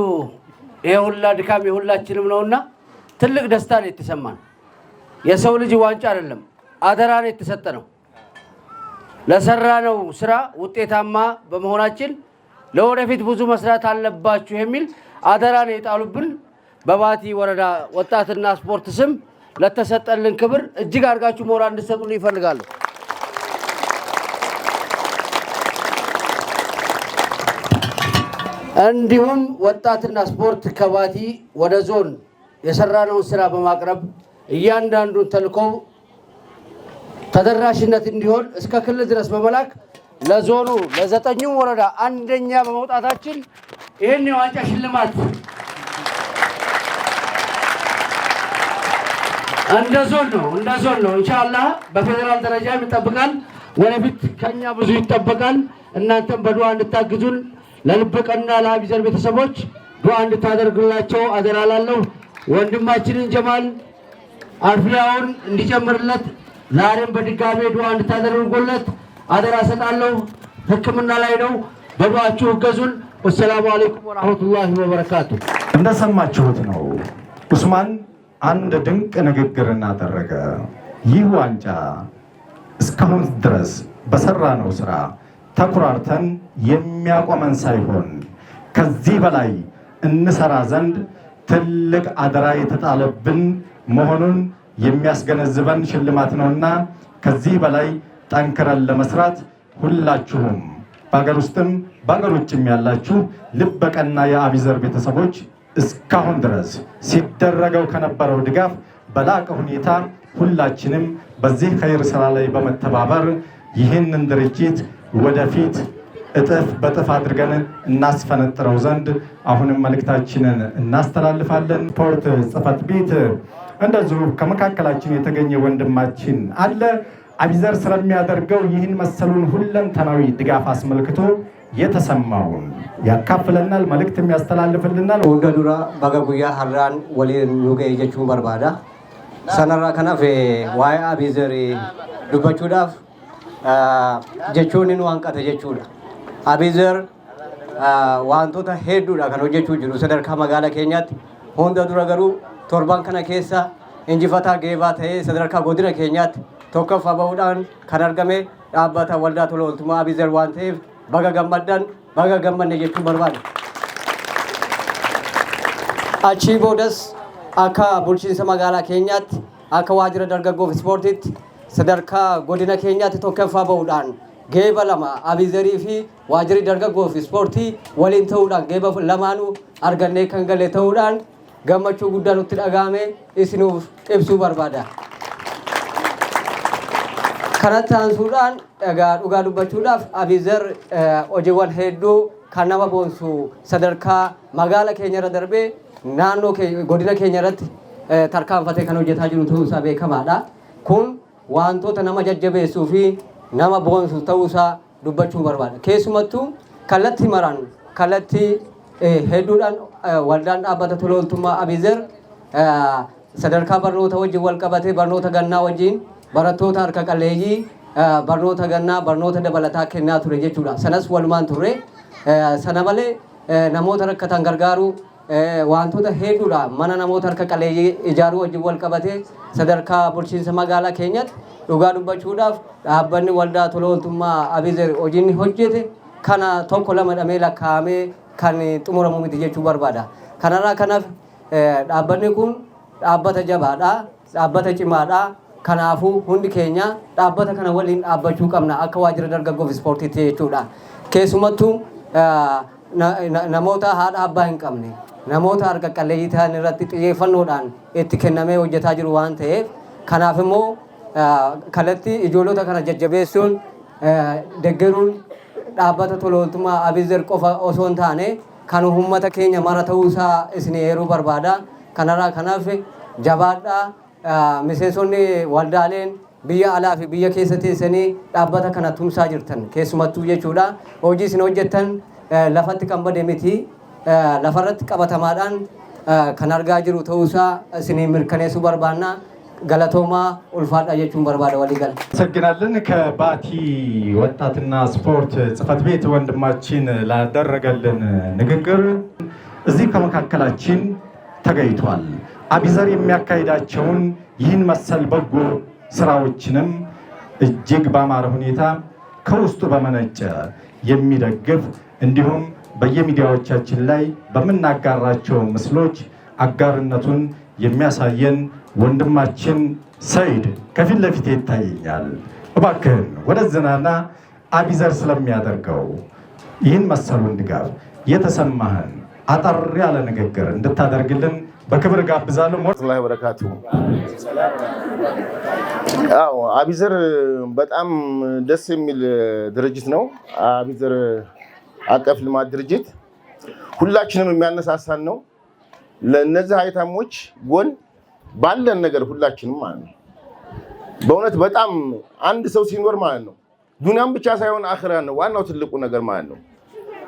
Speaker 2: ይሄ ሁላ ድካም የሁላችንም ነውና ትልቅ ደስታ ነው የተሰማን። የሰው ልጅ ዋንጫ አይደለም አደራ ነው የተሰጠ ነው። ለሰራነው ስራ ውጤታማ በመሆናችን ለወደፊት ብዙ መስራት አለባችሁ የሚል አደራ ነው የጣሉብን። በባቲ ወረዳ ወጣትና ስፖርት ስም ለተሰጠልን ክብር እጅግ አድርጋችሁ ሞራል እንድትሰጡልኝ ይፈልጋለሁ። እንዲሁም ወጣትና ስፖርት ከባቲ ወደ ዞን የሰራነውን ስራ በማቅረብ እያንዳንዱን ተልኮ ተደራሽነት እንዲሆን እስከ ክልል ድረስ በመላክ ለዞኑ ለዘጠኙም ወረዳ አንደኛ በመውጣታችን ይህን የዋንጫ ሽልማት እንደ ዞን ነው ኢንሻአላህ በፌደራል ደረጃ ይጠብቃል። ወደፊት ከኛ ብዙ ይጠበቃል። እናንተም በዱዓ እንድታግዙን ለልበቀና ለአቢዘር ቤተሰቦች ዱዓ እንድታደርጉላቸው አደራ ላለሁ። ወንድማችንን ጀማል አፍያውን እንዲጨምርለት ዛሬም በድጋሜ ዱዓ እንድታደርጉለት አደራ ሰጣለሁ። ሕክምና ላይ ነው። በዱዓችሁ እገዙን። ወሰላሙ አለይኩም ወራህመቱላሂ ወበረካቱ።
Speaker 6: እንደሰማችሁት ነው ኡስማን አንድ ድንቅ ንግግር እናደረገ። ይህ ዋንጫ እስካሁን ድረስ በሰራነው ስራ ተኩራርተን የሚያቆመን ሳይሆን ከዚህ በላይ እንሰራ ዘንድ ትልቅ አደራ የተጣለብን መሆኑን የሚያስገነዝበን ሽልማት ነውና ከዚህ በላይ ጠንክረን ለመስራት ሁላችሁም በአገር ውስጥም በአገር ውጭም ያላችሁ ልበቀና የአቢዘር ቤተሰቦች እስካሁን ድረስ ሲደረገው ከነበረው ድጋፍ በላቀ ሁኔታ ሁላችንም በዚህ ኸይር ስራ ላይ በመተባበር ይህንን ድርጅት ወደፊት እጥፍ በጥፍ አድርገን እናስፈነጥረው ዘንድ አሁንም መልእክታችንን እናስተላልፋለን። ስፖርት ጽሕፈት ቤት እንደዚሁ ከመካከላችን የተገኘ ወንድማችን አለ። አቢዘር ስለሚያደርገው ይህን መሰሉን ሁለንተናዊ ድጋፍ አስመልክቶ የተሰማውን ያካፍለናል፣ መልእክት የሚያስተላልፍልናል።
Speaker 10: ወንደዱራ ባጋጉያ ሀራን ወሊን ኑገ የጀቹን በርባዳ ሰነራ ከናፍ ዋይ አቢዘር ዱበቹዳፍ jechuun waanqate jechuudha. Abizer wantoota hedduudha kan hojjechuu jiru sadarkaa magaalaa keenyaatti. Hunda dura garuu torban kana keessa injifataa geebaa ta'ee sadarkaa godina keenyaatti tokkoffaa bahuudhaan kan argame dhaabbata waldaa tola ooltummaa Abizer waan ta'eef baga gammaddan baga gammanne jechuun barbaada. Achii boodas akka bulchiinsa magaalaa keenyaatti akka waajjira dargaggoof ispoortiitti sadarkaa godina keenyaatti tokkoffaa bahuudhaan geeba lama Abizerii fi waajjirri dargaggoof ispoortii waliin ta'uudhaan geeba lamaanuu argannee kan galle ta'uudhaan gammachuu guddaa nutti dhagahame isinuuf ibsuu barbaada. Kanatti aansuudhaan dhugaa dubbachuudhaaf Abizer hojiiwwan hedduu kan nama boonsu sadarkaa magaalaa keenya irra darbee naannoo godina keenya irratti tarkaanfatee kan hojjetaa jiru ta'uusaa beekamaadha. Kun wantoota nama jajjabeessuu fi nama boonsu ta'uusaa dubbachuu barbaada. Keessumattuu kallattii maraan kallattii hedduudhaan waldaan dhaabbata tola ooltummaa Abizer sadarkaa barnoota wajjin wal qabatee barnoota gannaa wajjin barattoota harka qalleeyyii barnoota gannaa barnoota dabalataa kennaa ture jechuudha. Sanas walumaan turre. Sana malee namoota rakkatan gargaaru wantoota hedduudha mana namoota harka qalleeyyii ijaaruu wajjin wal qabatee sadarkaa bulchiinsa magaalaa keenyatti dhugaa dubbachuudhaaf dhaabbanni waldaa tola ooltummaa Abizer hojiin hojjete kana tokko lama dhamee lakkaa'amee kan xumuramu miti jechuu barbaada. Kanarraa kanaaf dhaabbanni kun dhaabbata jabaadha, dhaabbata cimaadha. Kanaafuu hundi keenya dhaabbata kana waliin dhaabbachuu qabna akka waajjira dargaggoof ispoortiitti jechuudha. Keessumattuu namoota haadha abbaa hin qabne namoota harka qalleeyyii ta'an irratti xiyyeeffannoodhaan itti kennamee hojjetaa jiru waan ta'eef kanaaf immoo kallattii ijoollota kana jajjabeessuun deeggaruun dhaabbata tola ooltummaa Abizer qofa osoo hin taane kan uummata keenya mara ta'uusaa isin eeruu barbaada. Kanarraa kanaaf jabaadhaa miseensonni waldaaleen biyya alaa fi biyya keessa teessanii dhaabbata kana tumsaa jirtan keessumattuu jechuudha. Hojii isin hojjettan lafatti kan bade miti lafarratti qabatamaadhaan kan argaa jiru ta'uusaa isinii mirkaneessuu barbaanna. ገለቶማ ኡልፋዳ የቹን በርባዳ ወሊጋል
Speaker 6: ሰግናለን ከባቲ ወጣትና ስፖርት ጽፈት ቤት ወንድማችን ላደረገልን ንግግር እዚህ ከመካከላችን ተገኝቷል። አቢዘር የሚያካሂዳቸውን ይህን መሰል በጎ ስራዎችንም እጅግ ባማረ ሁኔታ ከውስጡ በመነጨ የሚደግፍ እንዲሁም በየሚዲያዎቻችን ላይ በመናጋራቸው ምስሎች አጋርነቱን የሚያሳየን ወንድማችን ሰይድ ከፊት ለፊት ይታየኛል። እባክህን ወደዝናና አቢዘር ስለሚያደርገው ይህን መሰሉን ድጋፍ የተሰማህን አጠር ያለ ንግግር እንድታደርግልን በክብር ጋብዛለሁ።
Speaker 5: ወራህመቱላሂ ወበረካቱ። አዎ አቢዘር በጣም ደስ የሚል ድርጅት ነው። አቢዘር አቀፍ ልማት ድርጅት ሁላችንም የሚያነሳሳን ነው። ለነዚህ አይታሞች ጎን ባለን ነገር ሁላችንም ማለት ነው። በእውነት በጣም አንድ ሰው ሲኖር ማለት ነው ዱንያም ብቻ ሳይሆን አኺራ ነው ዋናው ትልቁ ነገር ማለት ነው።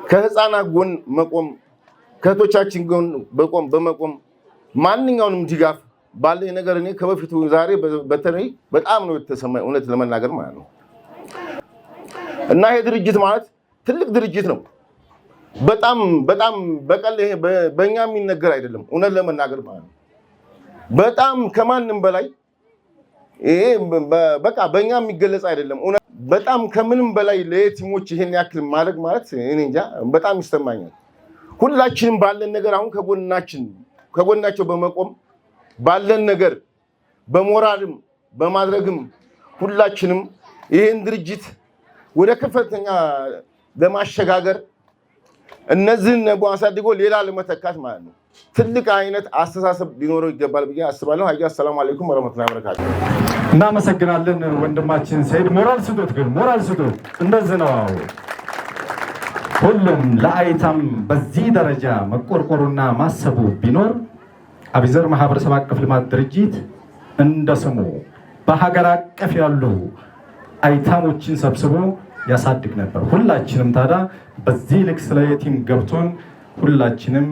Speaker 5: ከህፃናት ጎን መቆም፣ ከእህቶቻችን ጎን በመቆም ማንኛውንም ድጋፍ ባለኝ ነገር እኔ ከበፊቱ ዛሬ በተለይ በጣም ነው የተሰማኝ እውነት ለመናገር ማለት ነው። እና ይሄ ድርጅት ማለት ትልቅ ድርጅት ነው። በጣም በቀል ይሄ በእኛ የሚነገር አይደለም እውነት ለመናገር ማለት ነው። በጣም ከማንም በላይ ይሄ በቃ በእኛ የሚገለጽ አይደለም። በጣም ከምንም በላይ ለየቲሞች ይሄን ያክል ማድረግ ማለት እኔ እንጃ በጣም ይሰማኛል። ሁላችንም ባለን ነገር አሁን ከጎናቸው በመቆም ባለን ነገር በሞራልም በማድረግም ሁላችንም ይሄን ድርጅት ወደ ከፍተኛ ለማሸጋገር እነዚህን አሳድጎ ሌላ ለመተካት ማለት ነው ትልቅ አይነት አስተሳሰብ ሊኖረው ይገባል ብዬ አስባለሁ። አያ ሰላም አለይኩም ወራህመቱላሂ ወበረካቱ።
Speaker 6: እናመሰግናለን ወንድማችን ሰይድ። ሞራል ስጡት፣ ግን ሞራል ስጡት። እንደዚህ ነው ሁሉም ለአይታም በዚህ ደረጃ መቆርቆሩና ማሰቡ ቢኖር አቢዘር ማህበረሰብ አቀፍ ልማት ድርጅት እንደ ስሙ በሀገር አቀፍ ያሉ አይታሞችን ሰብስቦ ያሳድግ ነበር። ሁላችንም ታዲያ በዚህ ልክ ስለ የቲም ገብቶን ሁላችንም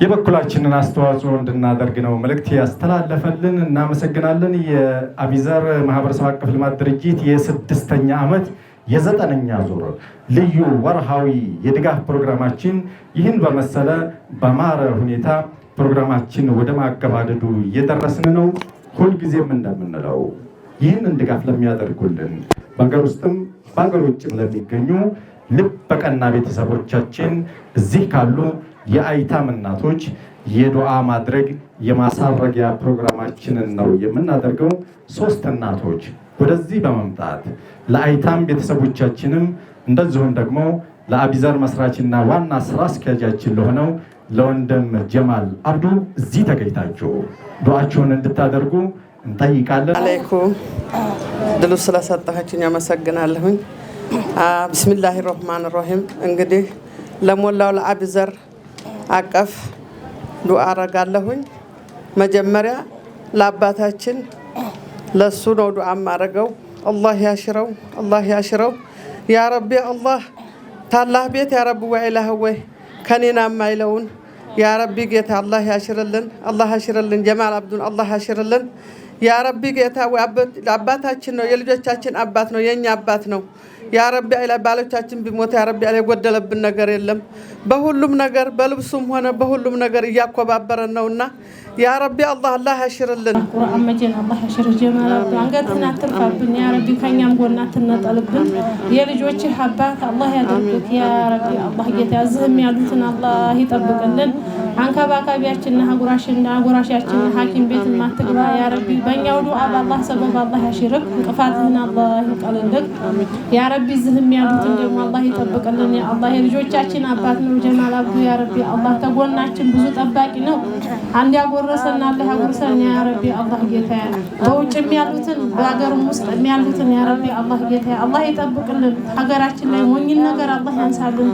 Speaker 6: የበኩላችንን አስተዋጽኦ እንድናደርግ ነው መልእክት ያስተላለፈልን። እናመሰግናለን። የአቢዘር ማህበረሰብ አቀፍ ልማት ድርጅት የ6ኛ ዓመት የ9ኛ ዙር ልዩ ወርሃዊ የድጋፍ ፕሮግራማችን ይህን በመሰለ በማረ ሁኔታ ፕሮግራማችን ወደ ማገባደዱ እየደረስን ነው። ሁልጊዜም እንደምንለው ይህንን ድጋፍ ለሚያደርጉልን በሀገር ውስጥም በሀገር ውጭም ለሚገኙ ልብ በቀና ቤተሰቦቻችን እዚህ ካሉ የአይታም እናቶች የዱዓ ማድረግ የማሳረጊያ ፕሮግራማችንን ነው የምናደርገው። 3 እናቶች ወደዚህ በመምጣት ለአይታም ቤተሰቦቻችንም እንደዚሁም ደግሞ ለአቢዘር መስራችና ዋና ስራ አስኪያጃችን ለሆነው ለወንድም ጀማል አብዱ እዚህ ተገኝታችሁ ዱዓችሁን እንድታደርጉ እንጠይቃለን።
Speaker 1: አለይኩም ድሉ ስለሰጣችሁኝ አመሰግናለሁኝ። ቢስሚላሂ ረህማን ረሂም። እንግዲህ ለሞላው ለአቢዘር አቀፍ ዱዓ አረጋለሁኝ። መጀመሪያ ለአባታችን ለሱ ነው ዱዓ ማረገው። አላህ ያሽረው፣ አላህ ያሽረው ያ ረቢ። አላህ ታላህ ቤት ያ ረቢ ወኢላህ ወይ ከኔና ማይለውን ያ ረቢ ጌታ አላህ ያሽርልን፣ አላህ ያሽርልን። ጀማል አብዱን አላህ ያሽርልን ያ ረቢ ጌታ። አባታችን ነው፣ የልጆቻችን አባት ነው፣ የኛ አባት ነው ያ ረቢ። አይላ ባሎቻችን ቢሞት ያ ረቢ አይላ የጎደለብን ነገር የለም። በሁሉም ነገር በልብሱም ሆነ በሁሉም ነገር እያኮባበረን ነውና ያ ረቢ አላህ ያሽርልን።
Speaker 11: ቁርአን መጀን አላህ ያሽር ጀማል አብዱ አንገትን አትርፋብን ያ ረቢ። ከኛም ጎና አትነጠልብን። የልጆችህ አባት አላህ ያድርግህ ያ ረቢ። አላህ ጌታ ያዝህም ያሉትን አላህ ይጠብቅልን። አንከባካቢያችንና አጉራሻችን ሐኪም ቤት ማትግባ ያ ረቢ። በእኛው ዱዓ በአላህ ሰበብ አላህ ያሽርክ፣ እንቅፋትህን አላህ ይቀልልክ ያ ረቢ። ዝህም ያሉትን ደግሞ አላህ ይጠብቅልን ያ አላህ። የልጆቻችን አባት ነው ጀማል አብዱ ያ ረቢ። አላህ ተጎናችን ብዙ ጠባቂ ነው አንድ ያጎረሰና አላህ ያጎርሰን ያ ረቢ አላህ ጌታዬ በውጭም ያሉትን በአገርም ውስጥ ያሉትን ያ ረቢ አላህ ጌታዬ አላህ ይጠብቅልን ሀገራችን ላይ ሞኝን ነገር አላህ ያንሳልን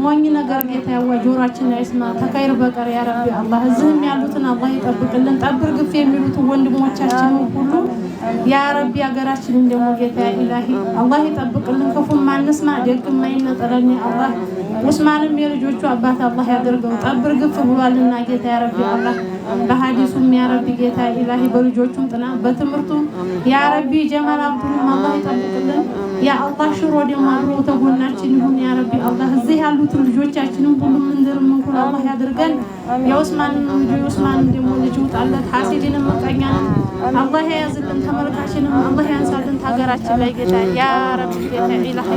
Speaker 11: ሞኝ ነገር ጌታዬ ወጆራችን ላይ ይስማ ተከይር በቀር ያ ረቢ አላህ እዚህም ያሉትን አላህ ይጠብቅልን ጠብር ግፍ የሚሉት ወንድሞቻችን ሁሉ ያ ረቢ ሀገራችንን ደግሞ ጌታዬ ኢላሂ አላህ ይጠብቅልን ክፉም ማንስማ ደግም ማይነጠረን አላህ ዑስማንም የልጆቹ አባት አላህ ያደርገው ጠብር ግፍ ብሏልና ጌታ ያ ረቢ አላህ በሐዲሱም ያ ረቢ ጌታ ኢላሂ በልጆቹም ጥና በትምርቱም ያ ረቢ ጀማል አብዱም አላህ ይጠብቅልን ያ አላህ ሽሮ ደግሞ አብሮ ተጎናችን ይሁን ያ ረቢ አላህ እዚህ ያሉት ልጆቻችንም ሁሉም እንድርም እንኳን አላህ ያደርገን የዑስማን ደግሞ ልጅ ውጣለት ሐሲድንም መቀኛንም አላህ ያዝልን ተመልካችንም አላህ ያንሳልን ሀገራችን ላይ ጌታ ያ ረቢ ጌታ ኢላሂ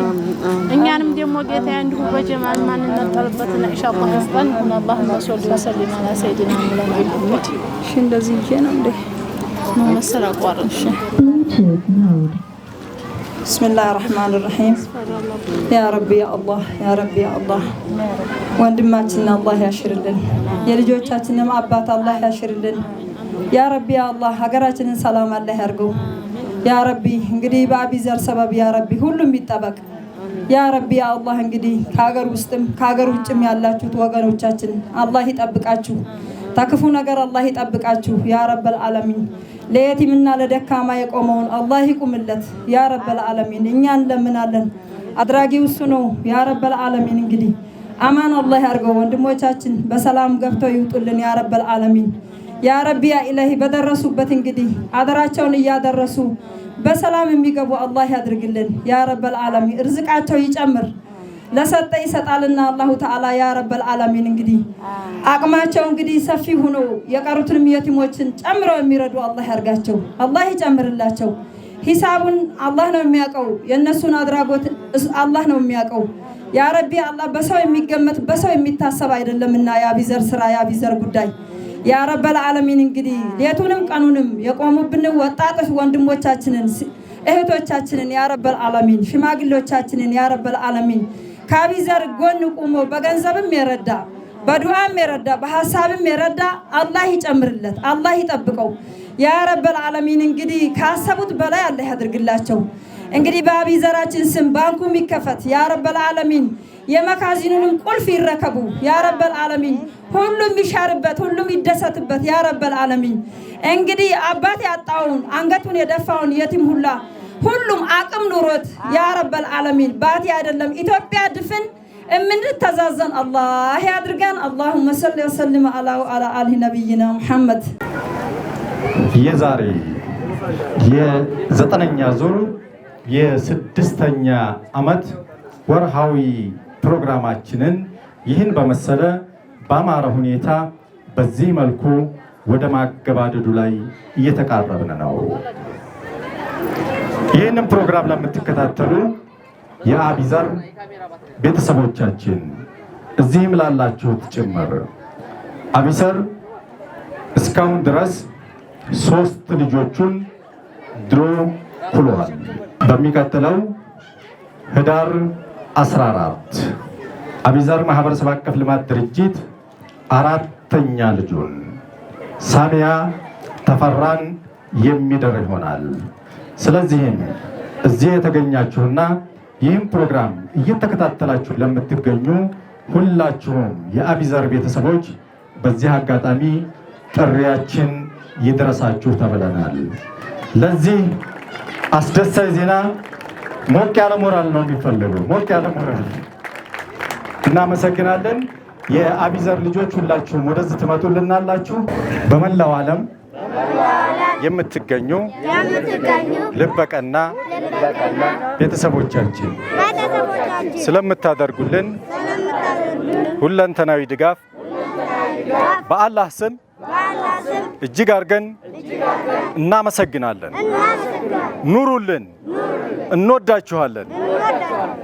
Speaker 11: እኛንም ደግሞ ጌታ እንዲሁ በጀማል ማን እንጠልበትና ኢንሻአላህ ያስጠን اللهم صل وسلم على سيدنا مولانا محمد እሺ እንደዚህ ነው እንዴ ነው መሰራ ቋርሽ
Speaker 12: بسم الله الرحمن الرحيم يا ربي يا الله يا ربي يا الله ወንድማችንን አላህ ያሽርልን የልጆቻችንን አባት አላህ ያሽርልን ያ ረቢ ያ አላህ ሀገራችንን ሰላም አላህ ያርገው ያ ረቢ እንግዲህ በአቢዘር ሰበብ ያ ረቢ ሁሉም ይጠበቅ ያ ረቢ ያ አላህ እንግዲህ ከሀገር ውስጥም ከሀገር ውጭም ያላችሁት ወገኖቻችን አላህ ይጠብቃችሁ ተክፉ ነገር አላህ ይጠብቃችሁ ያ ረበል ዓለሚን ለየቲምና ለደካማ የቆመውን አላህ ይቁምለት ያ ረበል ዓለሚን እኛን ለምናለን አድራጊው እሱ ነው ያ ረበል ዓለሚን እንግዲህ አማን አላህ ያርገው ወንድሞቻችን በሰላም ገብተው ይውጡልን ያ ረበል ዓለሚን ያ ረቢ ያ ኢላሂ በደረሱበት እንግዲህ አደራቸውን እያደረሱ በሰላም የሚገቡ አላህ ያድርግልን ያ ረበል ዓለሚን ርዝቃቸው ይጨምር ለሰጠ ይሰጣልና አላሁ ተዓላ ያ ረበል ዓለሚን እንግዲህ አቅማቸው እንግዲህ ሰፊ ሆኖ የቀሩትንም የቲሞችን ጨምረው የሚረዱ አላህ ያርጋቸው አላህ ይጨምርላቸው ሂሳቡን አላህ ነው የሚያውቀው የነሱን አድራጎት አላህ ነው የሚያውቀው ያ ረቢ አላህ በሰው የሚገመት በሰው የሚታሰብ አይደለምና ያ ቢዘር ስራ ያ ቢዘር ጉዳይ ያ ረበል ዓለሚን እንግዲህ ሌቱንም ቀኑንም የቆሙብን ወጣቶች ወንድሞቻችንን እህቶቻችንን ያ ረበል ዓለሚን ሽማግሌዎቻችንን ያ ረበል ዓለሚን ከአቢዘር ጎን ቆሞ በገንዘብም የረዳ በዱዓም የረዳ በሐሳብም የረዳ አላህ ይጨምርለት አላህ ይጠብቀው ያ ረበል ዓለሚን እንግዲህ ካሰቡት በላይ አላህ ያድርግላቸው እንግዲህ በአቢዘራችን ስም ባንኩም ይከፈት ያ ረበል ዓለሚን የመካዚኑንም ቁልፍ ይረከቡ ያ ረበል ዓለሚን ሁሉም ይሻርበት ሁሉም ይደሰትበት ያ ረበል ዓለሚን እንግዲህ አባት ያጣውን አንገቱን የደፋውን የቲም ሁሉም አቅም ኑሮት ያ ረበል ዓለሚን ባቲ አይደለም ኢትዮጵያ ድፍን እምንተዛዘን አላህ ያድርገን اللهم صل وسلم على آل نبينا محمد
Speaker 6: የዛሬ የ9ኛ ዙር የ6ኛ ዓመት ወርሃዊ ፕሮግራማችንን ይህን በመሰለ በአማረ ሁኔታ በዚህ መልኩ ወደ ማገባደዱ ላይ እየተቃረብን ነው። ይህንን ፕሮግራም ለምትከታተሉ የአቢዘር ቤተሰቦቻችን እዚህም ላላችሁት ጭምር አቢዘር እስካሁን ድረስ 3 ልጆቹን ድሮ ኩሏል። በሚቀጥለው ህዳር 14 አቢዘር ማህበረሰብ አቀፍ ልማት ድርጅት 4ኛ ልጁን ሳሚያ ተፈራን የሚደር ይሆናል። ስለዚህም እዚህ የተገኛችሁና ይህን ፕሮግራም እየተከታተላችሁ ለምትገኙ ሁላችሁም የአቢዘር ቤተሰቦች በዚህ አጋጣሚ ጥሪያችን ይድረሳችሁ ተብለናል። ለዚህ አስደሳች ዜና ሞቅ ያለ ሞራል ነው የሚፈልገው። ሞቅ ያለ ሞራል። እናመሰግናለን። የአቢዘር ልጆች ሁላችሁም ወደዚህ ትመጡልናላችሁ። በመላው ዓለም የምትገኙ ልበቀና ቤተሰቦቻችን ስለምታደርጉልን ሁለንተናዊ ድጋፍ በአላህ ስም እጅግ አድርገን እናመሰግናለን። ኑሩልን። እንወዳችኋለን።